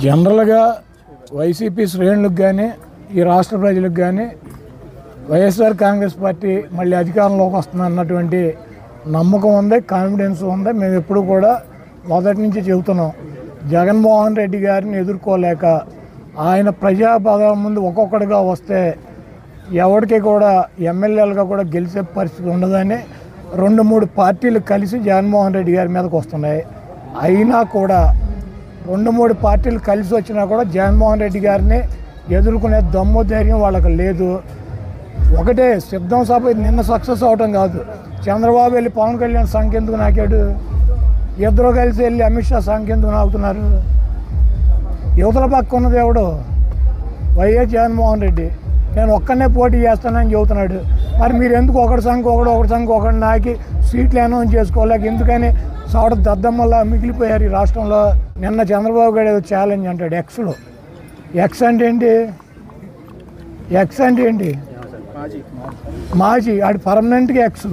జనరల్గా వైసీపీ శ్రేణులకు కానీ ఈ రాష్ట్ర ప్రజలకు కానీ వైఎస్ఆర్ కాంగ్రెస్ పార్టీ మళ్ళీ అధికారంలోకి వస్తుంది అన్నటువంటి నమ్మకం ఉంది, కాన్ఫిడెన్స్ ఉంది. మేము ఎప్పుడు కూడా మొదటి నుంచి చెబుతున్నాం, జగన్మోహన్ రెడ్డి గారిని ఎదుర్కోలేక ఆయన ప్రజాపదం ముందు ఒక్కొక్కడిగా వస్తే ఎవరికి కూడా ఎమ్మెల్యేలుగా కూడా గెలిచే పరిస్థితి ఉండదని 2-3 పార్టీలు కలిసి జగన్మోహన్ రెడ్డి గారి మీదకి వస్తున్నాయి. అయినా కూడా 2-3 పార్టీలు కలిసి వచ్చినా కూడా జగన్మోహన్ రెడ్డి గారిని ఎదుర్కొనే దమ్ము ధైర్యం వాళ్ళకి లేదు. ఒకటే సిద్ధం సభ నిన్న సక్సెస్ అవటం కాదు, చంద్రబాబు వెళ్ళి పవన్ కళ్యాణ్ సంఖ్యెందుకు నాకాడు, ఇద్దరు కలిసి వెళ్ళి అమిత్ షా సంఖ్యెందుకు నాకుతున్నారు. యువతల పక్క ఉన్నది ఎవడు? వైఎస్ జగన్మోహన్ రెడ్డి. నేను ఒక్కనే పోటీ చేస్తానని చెబుతున్నాడు. మరి మీరు ఎందుకు ఒకటి సంఖ్య ఒకటి నాకి సీట్లు అనౌన్స్ చేసుకోలేక ఎందుకని సౌడ దద్దమ్మల్లా మిగిలిపోయారు ఈ రాష్ట్రంలో? నిన్న చంద్రబాబు గారు ఛాలెంజ్ అంటాడు ఎక్స్లో. ఎక్స్ అంటే ఏంటి? మాజీ ఆడు పర్మనెంట్గా ఎక్స్,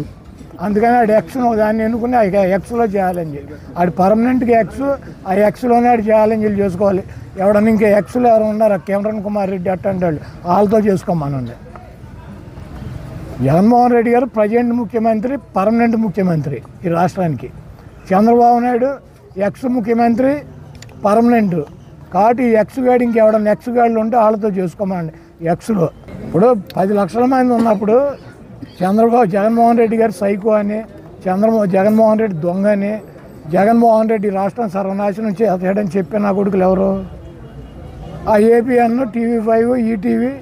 అందుకని ఆడు ఎక్స్ను దాన్ని ఎన్నుకుని ఎక్స్లో ఛాలెంజ్. ఆడు పర్మనెంట్గా ఎక్స్, ఆ ఎక్స్లోనే ఆడు ఛాలెంజ్లు చేసుకోవాలి. ఎవడన్నా ఇంకా ఎక్స్లో ఎవరు ఉన్నారు, కిరణ్ కుమార్ రెడ్డి అట్టంటే వాళ్ళు వాళ్ళతో చేసుకోమనండి. జగన్మోహన్ రెడ్డి గారు ప్రజెంట్ ముఖ్యమంత్రి, పర్మనెంట్ ముఖ్యమంత్రి ఈ రాష్ట్రానికి. చంద్రబాబు నాయుడు ఎక్స్ ముఖ్యమంత్రి, పర్మనెంట్. కాబట్టి ఈ ఎక్స్ గాడి ఇంకెవడన్నా ఎక్స్ గాడులు ఉంటే వాళ్ళతో చేసుకోమనండి ఎక్స్లో. ఇప్పుడు 10 లక్షల మంది ఉన్నప్పుడు జగన్మోహన్ రెడ్డి గారు సైకో అని, జగన్మోహన్ రెడ్డి దొంగ అని, జగన్మోహన్ రెడ్డి రాష్ట్రం సర్వనాశనం చేయడని చెప్పే నా కొడుకులు ఎవరు? ఆ ఏపీఎన్, TV5, ఈటీవీ,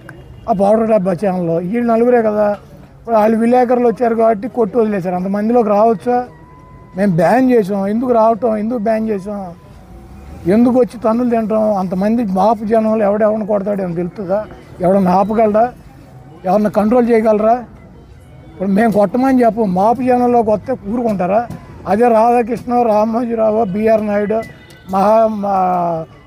ఆ పౌడర్ డబ్బా ఛానల్లో వీళ్ళు నలుగురే కదా. ఇప్పుడు వాళ్ళు విలేకరులు వచ్చారు కాబట్టి కొట్టు వదిలేశారు. అంతమందిలోకి రావచ్చా? మేము బ్యాన్ చేసాం. ఎందుకు రావటం, ఎందుకు బ్యాన్ చేసాం, ఎందుకు వచ్చి తన్నులు తింటాం? అంతమంది మాపు జనంలో ఎవడెవరిని కొడతాడు అని తెలుస్తుందా? ఎవడన్నా ఆపగలరా? ఎవరన్నా కంట్రోల్ చేయగలరా? ఇప్పుడు మేము కొట్టమని చెప్పు, మాపు జనంలోకి వస్తే ఊరుకుంటారా? అదే రాధాకృష్ణ, రామోజీరావు, బిఆర్ నాయుడు,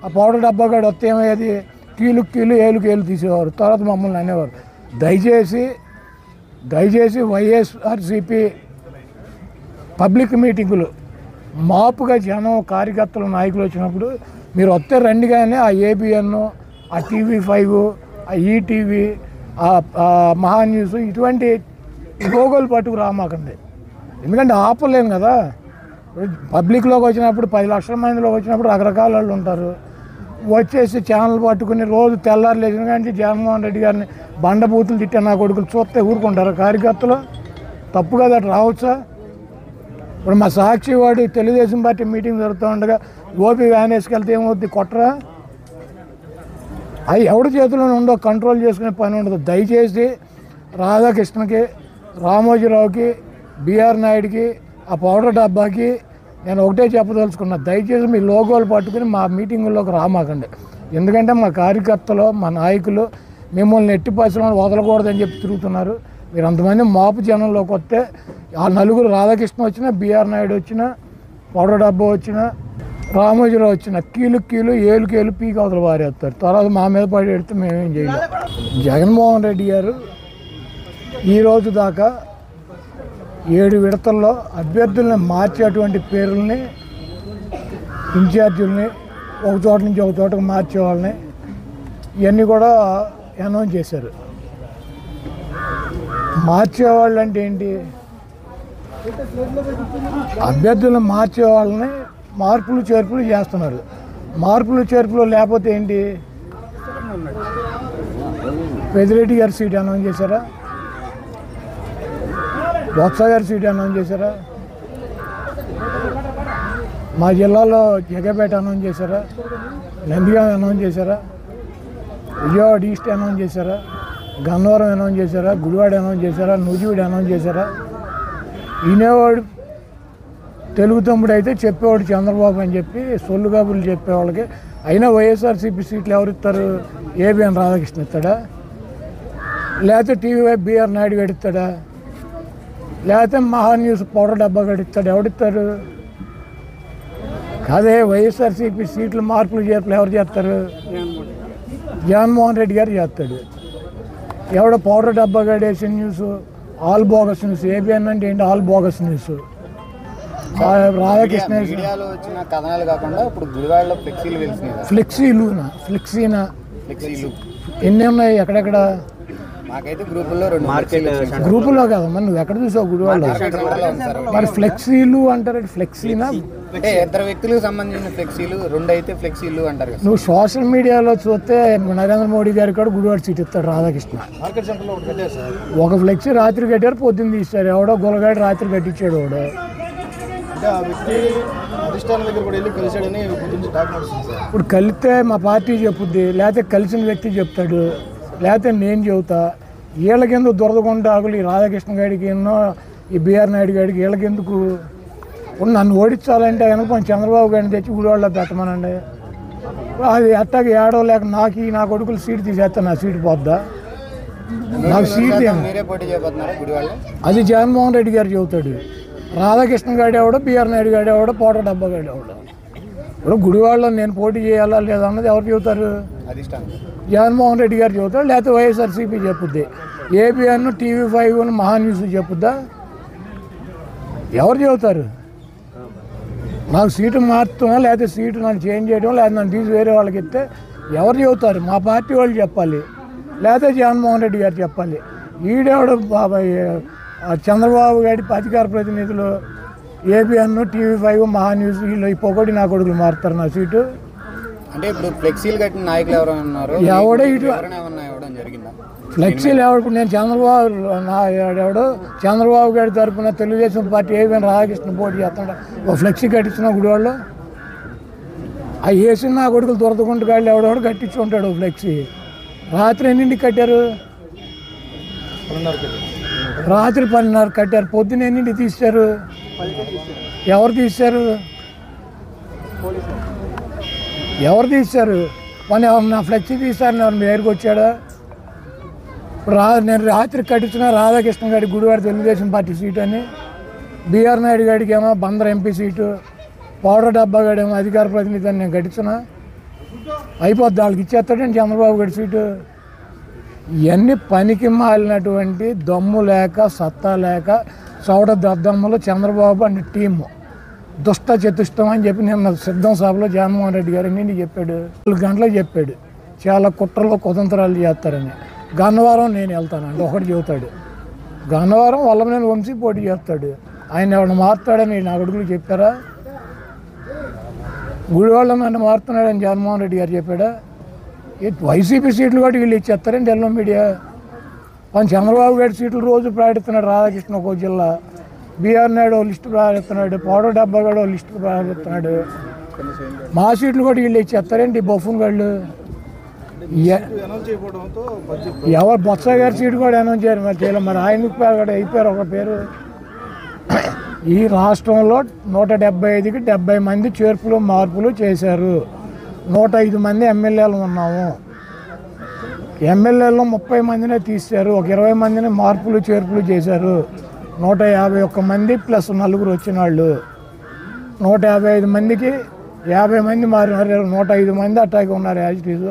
ఆ పౌడర్ డబ్బాగాడు వస్తే ఏమయ్యేది? కీలు ఏలు తీసేవారు, తర్వాత మమ్మల్ని అనేవారు. దయచేసి వైఎస్ఆర్సీపీ పబ్లిక్ మీటింగులు మాపుగా జనం, కార్యకర్తలు, నాయకులు వచ్చినప్పుడు మీరు వస్తే రండి, కానీ ఆ ఏబిఎన్, ఆ TV5, ఆ ఈటీవీ, ఆ మహా న్యూస్ ఇటువంటి లోగోలు పట్టుకు రామాకండి. ఎందుకంటే ఆపలేను కదా. పబ్లిక్లోకి వచ్చినప్పుడు 10 లక్షల మందిలోకి వచ్చినప్పుడు రకరకాల వాళ్ళు ఉంటారు. వచ్చేసి ఛానల్ పట్టుకుని రోజు తెల్లారు లేచిన కానీ జగన్మోహన్ రెడ్డి గారిని బండబూతులు తిట్టే నా కొడుకులు చూస్తే ఊరుకుంటారు కార్యకర్తలు? తప్పు కదా, అటు రావచ్చా? ఇప్పుడు మా సాక్షి వాడు తెలుగుదేశం పార్టీ మీటింగ్ జరుగుతూ ఉండగా గోపి వ్యాన్ వేసుకెళ్తే ఏమవుద్ది? కొట్టరా? అవి ఎవరి చేతిలోనే ఉండో, కంట్రోల్ చేసుకునే పని ఉండదు. దయచేసి రాధాకృష్ణకి, రామోజీరావుకి, బిఆర్ నాయుడికి, ఆ పౌడర్ డబ్బాకి నేను ఒకటే చెప్పదలుచుకున్నా, దయచేసి మీ లోగోలు పట్టుకుని మా మీటింగుల్లోకి రామాకండి. ఎందుకంటే మా కార్యకర్తలు, మా నాయకులు మిమ్మల్ని ఎట్టి పరిశ్రమలు వదలకూడదని చెప్పి తిరుగుతున్నారు. మీరు అంతమంది మాపు జనంలోకి వస్తే ఆ నలుగురు, రాధాకృష్ణ వచ్చినా, బిఆర్ నాయుడు వచ్చినా, పౌడర్ డబ్బా వచ్చినా, రామోజీరావు వచ్చిన కీలు ఏలు పీకి అవతల వారేస్తారు. తర్వాత మా మీద పడి పెడితే మేమేం చేయలేం. జగన్మోహన్ రెడ్డి గారు ఈరోజు దాకా 7 విడతల్లో అభ్యర్థుల్ని మార్చేటువంటి పేర్లని, ఇన్ఛార్జీలని, ఒక చోట నుంచి ఒక చోటకు మార్చేవాళ్ళని ఇవన్నీ కూడా అనౌన్స్ చేశారు. మార్చేవాళ్ళు అంటే ఏంటి? అభ్యర్థులను మార్చేవాళ్ళని మార్పులు చేర్పులు చేస్తున్నారు. మార్పులు చేర్పులు లేకపోతే ఏంటి? పెద్దిరెడ్డి గారి సీట్ అనౌన్స్ చేశారా? బొత్స గారి సీట్ అనౌన్స్ చేశారా? మా జిల్లాలో జగపేట అనౌన్స్ చేశారా? నందిగాం అనౌన్స్ చేశారా? విజయవాడ ఈస్ట్ అనౌన్స్ చేశారా? గన్నవరం అనౌన్స్ చేశారా? గుడివాడ అనౌన్స్ చేశారా? నూజివీడు అనౌన్స్ చేశారా? వినేవాడు తెలుగు తమ్ముడు అయితే చెప్పేవాడు చంద్రబాబు అని చెప్పి సొల్లు కబుర్లు చెప్పేవాళ్ళకి. అయినా వైఎస్ఆర్సీపీ సీట్లు ఎవరు ఇస్తారు? ఏబిఎన్ రాధాకృష్ణ ఇస్తాడా? లేకపోతే TV5 బిఆర్ నాయుడు గడిస్తాడా? లేకపోతే మహా న్యూస్ పౌడర్ డబ్బా గడిస్తాడు? ఎవడిస్తారు? కాదే, వైఎస్ఆర్సీపీ సీట్లు మార్పులు చేర్పులు ఎవరు చేస్తారు? జగన్మోహన్ రెడ్డి గారు చేస్తాడు. ఎవడో పౌడర్ డబ్బా గడేసిన news all bogus news. ABN అంటే ఏంటి? All bogus news. రాధాకృష్ణ మీడియాలో వచ్చిన కథనాలు కాకుండా ఇప్పుడు గుడివాడలో ఫ్లెక్సీలు ఫ్లెక్సీనా ఎన్ని ఉన్నాయి ఎక్కడెక్కడ? మాకైతే గ్రూపుల్లో 2 గ్రూపుల్లో కదా మరి నువ్వు ఎక్కడ చూసావు గుడివాడలో? మరి ఫ్లెక్సీలు అంటారు, ఫ్లెక్సీనా అంటే 2 వ్యక్తులకు సంబంధించిన ఫ్లెక్సీలు, 2 అయితే ఫ్లెక్సీలు అంటారు కదా. నువ్వు సోషల్ మీడియాలో చూస్తే నరేంద్ర మోడీ గారు కూడా గుడివాడ సీట్ ఇస్తాడు రాధాకృష్ణ. ఒక ఫ్లెక్సీ రాత్రి కట్టారు, పొద్దున్న తీస్తారు. ఎవడో గులగాడు రాత్రి కట్టించాడు. ఎవడో ఇప్పుడు కలిస్తే మా పార్టీ చెప్పుద్ది, లేకపోతే కలిసిన వ్యక్తి చెప్తాడు, లేకపోతే నేను చెబుతా. వీళ్ళకెందుకు దురదగుంటాకులు ఈ రాధాకృష్ణ గారికి ఎన్నో, ఈ బిఆర్ నాయుడు గారికి వీళ్ళకెందుకు? నన్ను ఓడించాలంటే కనుక చంద్రబాబు గారిని తెచ్చి గుడివాడలో పెట్టమనండి. అది అట్టాకి ఏడో లేక నా కొడుకులు సీటు తీసేస్తా, నా సీటు పోద్దా? నాకు సీట్ అది జగన్మోహన్ రెడ్డి గారు చెబుతాడు. రాధాకృష్ణ గారు ఎవడో, బిఆర్ నాయుడు గారు ఎవడో, పోట డబ్బా గారు ఎవడో. ఇప్పుడు గుడివాడలో నేను పోటీ చేయాలా లేదా అన్నది ఎవరు చెబుతారు? జగన్మోహన్ రెడ్డి గారు చెబుతాడు, లేకపోతే వైఎస్ఆర్సీపీ చెప్పుద్ది. ఏబిఎన్, TV5 మహాన్యూస్ చెప్పుద్దా? ఎవరు చెబుతారు? నాకు సీటు మార్చడం, లేకపోతే సీటు నన్ను చేంజ్ చేయడం, లేకపోతే నన్ను తీసి వేరే వాళ్ళకి ఇస్తే ఎవరు చెబుతారు? మా పార్టీ వాళ్ళు చెప్పాలి, లేకపోతే జగన్మోహన్ రెడ్డి గారు చెప్పాలి. ఈడేవాడు బాబాయ్ చంద్రబాబు గారి అధికార ప్రతినిధులు ఏబిఎన్, TV5 మహాన్యూస్ వీళ్ళు ఈ పొగడి నా కొడుకులు మారుతారు నా సీటు. అంటే ఇప్పుడు ఫ్లెక్సీలు కట్టిన నాయకులు ఎవరైనా ఉన్నారు? ఎవడో ఇటు ఫ్లెక్సీలు ఎవడు? నేను చంద్రబాబు గారి తరఫున తెలుగుదేశం పార్టీ ఏబిఎన్ రాధాకృష్ణ పోటీ చేస్తాడు. ఒక ఫ్లెక్సీ కట్టించిన గుడివాళ్ళు అవి వేసిన నా కొడుకులు దొరకకుండా గాళ్ళు ఎవడెవడు కట్టించుకుంటాడు ఫ్లెక్సీ. రాత్రి ఎన్నింటికి కట్టారు? రాత్రి 10:30 కట్టారు. పొద్దున్న ఎన్నింటికి తీశారు? ఎవరు తీశారు? మన నా ఫ్లెక్సీ తీశారు, మీ దగ్గరికి వచ్చాడా? నేను రాత్రి కట్టించిన రాధాకృష్ణ గారి గుడివాడ తెలుగుదేశం పార్టీ సీటు అని, బిఆర్ నాయుడు గారికి ఏమో బందర్ ఎంపీ సీటు, పౌడర్ డబ్బా గాడేమో అధికార ప్రతినిధి అని నేను కట్టించిన. అయిపోద్ది, వాళ్ళకి ఇచ్చేస్తాడండి చంద్రబాబు గారి సీటు. ఇవన్నీ పనికి మాలినటువంటి దమ్ము లేక సత్తా లేక చౌడ దద్దమ్మలో చంద్రబాబు అండ్ టీము దుష్ట చతుష్టం అని చెప్పి నిన్న సిద్ధం సభలో జగన్మోహన్ రెడ్డి గారు నిండి చెప్పాడు. 4 గంటలకు చెప్పాడు చాలా కుట్రలో కుతంత్రాలు చేస్తారని. గన్నవరం నేను వెళ్తానండి ఒకటి చెబుతాడు. గన్నవరం వల్లభనేని వంశీ పోటీ చేస్తాడు. ఆయన ఎవరిని మారుతాడని నా కొడుకులు చెప్పారా? గుడివాళ్ళ నన్ను మారుతున్నాడని జగన్మోహన్ రెడ్డి గారు చెప్పాడా? వైసీపీ సీట్లు కూడా వీళ్ళు ఇచ్చేస్తారండి ఎల్లో మీడియా. చంద్రబాబు గారి సీట్లు రోజు ప్రకటిస్తున్నాడు రాధాకృష్ణ ఒక జిల్లా, బిఆర్ నాయుడు లిస్టు ప్రకటిస్తున్నాడు, పౌడర్ డబ్బా కూడా లిస్టు ప్రకటిస్తున్నాడు. మా సీట్లు కూడా వీళ్ళు ఇచ్చేస్తారండి బఫూన్ వాళ్ళు. ఎవరు బొత్స గారి సీటు కూడా అనౌన్స్ చేయరు మరి చేయలేదు. మరి ఆయనకు కూడా అయిపోయారు ఒక పేరు. ఈ రాష్ట్రంలో 175కి 70 మంది చేర్పులు మార్పులు చేశారు. 105 మంది ఎమ్మెల్యేలు ఉన్నాము. ఎమ్మెల్యేలో 30 మందినే తీశారు, ఒక 20 మందిని మార్పులు చేర్పులు చేశారు. 151 మంది ప్లస్ 4 వచ్చిన వాళ్ళు. 155 మందికి 50 మంది మారినారు, 105 మంది అట్టాగే ఉన్నారు as it is.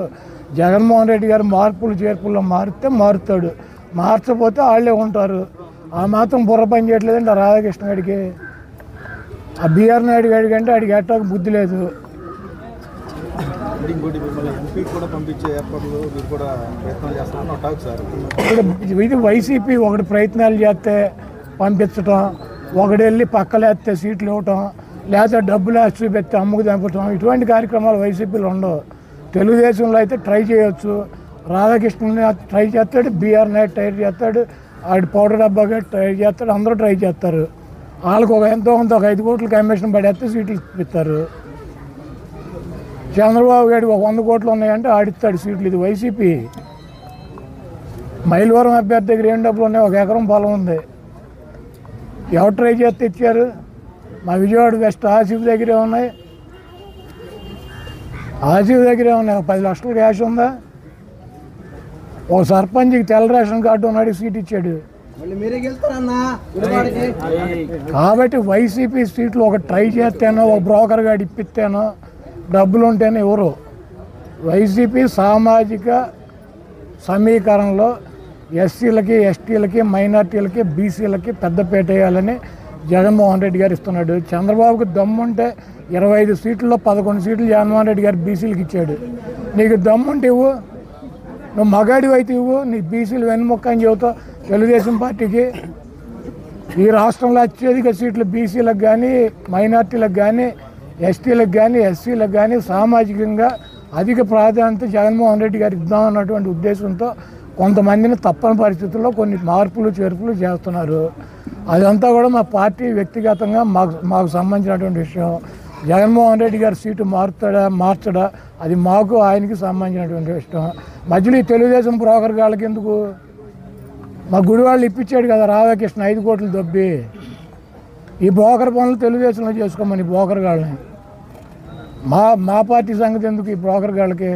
Jaganmohan Reddy గారు మార్పులు చేర్పుల్లో మారితే మారుతాడు, మార్చకపోతే వాళ్ళే ఉంటారు. ఆ మాత్రం బుర్ర పని చేయట్లేదండి ఆ రాధాకృష్ణ గారికి. ఆ బిఆర్ నాయుడు గారికి అంటే ఆడికి ఎట్టాక బుద్ధి లేదు. ఇప్పుడు ఇది వైసీపీ ఒకటి ప్రయత్నాలు చేస్తే పంపించటం, ఒకటి వెళ్ళి పక్కలేస్తే సీట్లు ఇవ్వటం, లేకపోతే డబ్బులు చూపెట్టి అమ్ముకు చంపటం, ఇటువంటి కార్యక్రమాలు వైసీపీలో ఉండవు. తెలుగుదేశంలో అయితే ట్రై చేయొచ్చు. రాధాకృష్ణని ట్రై చేస్తాడు, బిఆర్ నాయుడు ట్రై చేస్తాడు, ఆడి పౌడర్ డబ్బాగా ట్రై చేస్తాడు, అందరూ ట్రై చేస్తారు. వాళ్ళకు ఎంతో కొంత ఒక 5 కోట్ల కమిషన్ పడేస్తే సీట్లు ఇస్తారు. చంద్రబాబు గారికి 100 కోట్లు ఉన్నాయంటే ఆడిస్తాడు సీట్లు. ఇది వైసీపీ. మైలవరం అభ్యర్థి దగ్గర ఏం డబ్బులు ఉన్నాయి? 1 ఎకరం పొలం ఉంది. ఎవరు ట్రై చేస్తే ఇచ్చారు? మా విజయవాడ వెస్ట్ ఆసిఫ్ దగ్గరే ఉన్నాయి. ఆసిఫ్ దగ్గరే ఉన్నాయి. 10 లక్షల క్యాష్ ఉందా? ఒక సర్పంచ్కి తెల్ల రేషన్ కార్డు ఉన్నాడు, సీట్ ఇచ్చాడు. కాబట్టి వైసీపీ సీట్లు ఒక ట్రై చేస్తేనో, ఒక బ్రోకర్ గారు ఇప్పిస్తేనో, డబ్బులు ఉంటేనే ఎవరు. వైసీపీ సామాజిక సమీకరణలో ఎస్సీలకి, ఎస్టీలకి, మైనార్టీలకి, బీసీలకి పెద్దపీట వేయాలని జగన్మోహన్ రెడ్డి గారు ఇస్తున్నాడు. చంద్రబాబుకి దమ్ముంటే 25 సీట్లలో 11 సీట్లు జగన్మోహన్ రెడ్డి గారు బీసీలకు ఇచ్చాడు. నీకు దమ్ముంటే ఇవ్వు, నువ్వు మగాడివి అయితే ఇవ్వు, నీ బీసీలు వెన్నుముక్క అని చెబుతావు తెలుగుదేశం పార్టీకి. ఈ రాష్ట్రంలో అత్యధిక సీట్లు బీసీలకు కానీ, మైనార్టీలకు కానీ, ఎస్టీలకు కానీ, ఎస్సీలకు కానీ సామాజికంగా అధిక ప్రాధాన్యత జగన్మోహన్ రెడ్డి గారు ఇద్దామన్నటువంటి ఉద్దేశంతో కొంతమందిని తప్పని పరిస్థితుల్లో కొన్ని మార్పులు చేర్పులు చేస్తున్నారు. అదంతా కూడా మా పార్టీ వ్యక్తిగతంగా మాకు సంబంధించినటువంటి విషయం. జగన్మోహన్ రెడ్డి గారు సీటు మార్చడా అది మాకు ఆయనకి సంబంధించినటువంటి విషయం. మధ్యలో ఈ తెలుగుదేశం బ్రోకర్ గాళ్ళకి ఎందుకు? మా గుడివాళ్ళు ఇప్పించాడు కదా రాధాకృష్ణ 5 కోట్లు దొబ్బి. ఈ బ్రోకర్ పనులు తెలుగుదేశంలో చేసుకోమని బ్రోకర్ గాళ్ళని. మా పార్టీ సంగతి ఎందుకు ఈ బ్రోకర్ గాళ్ళకి?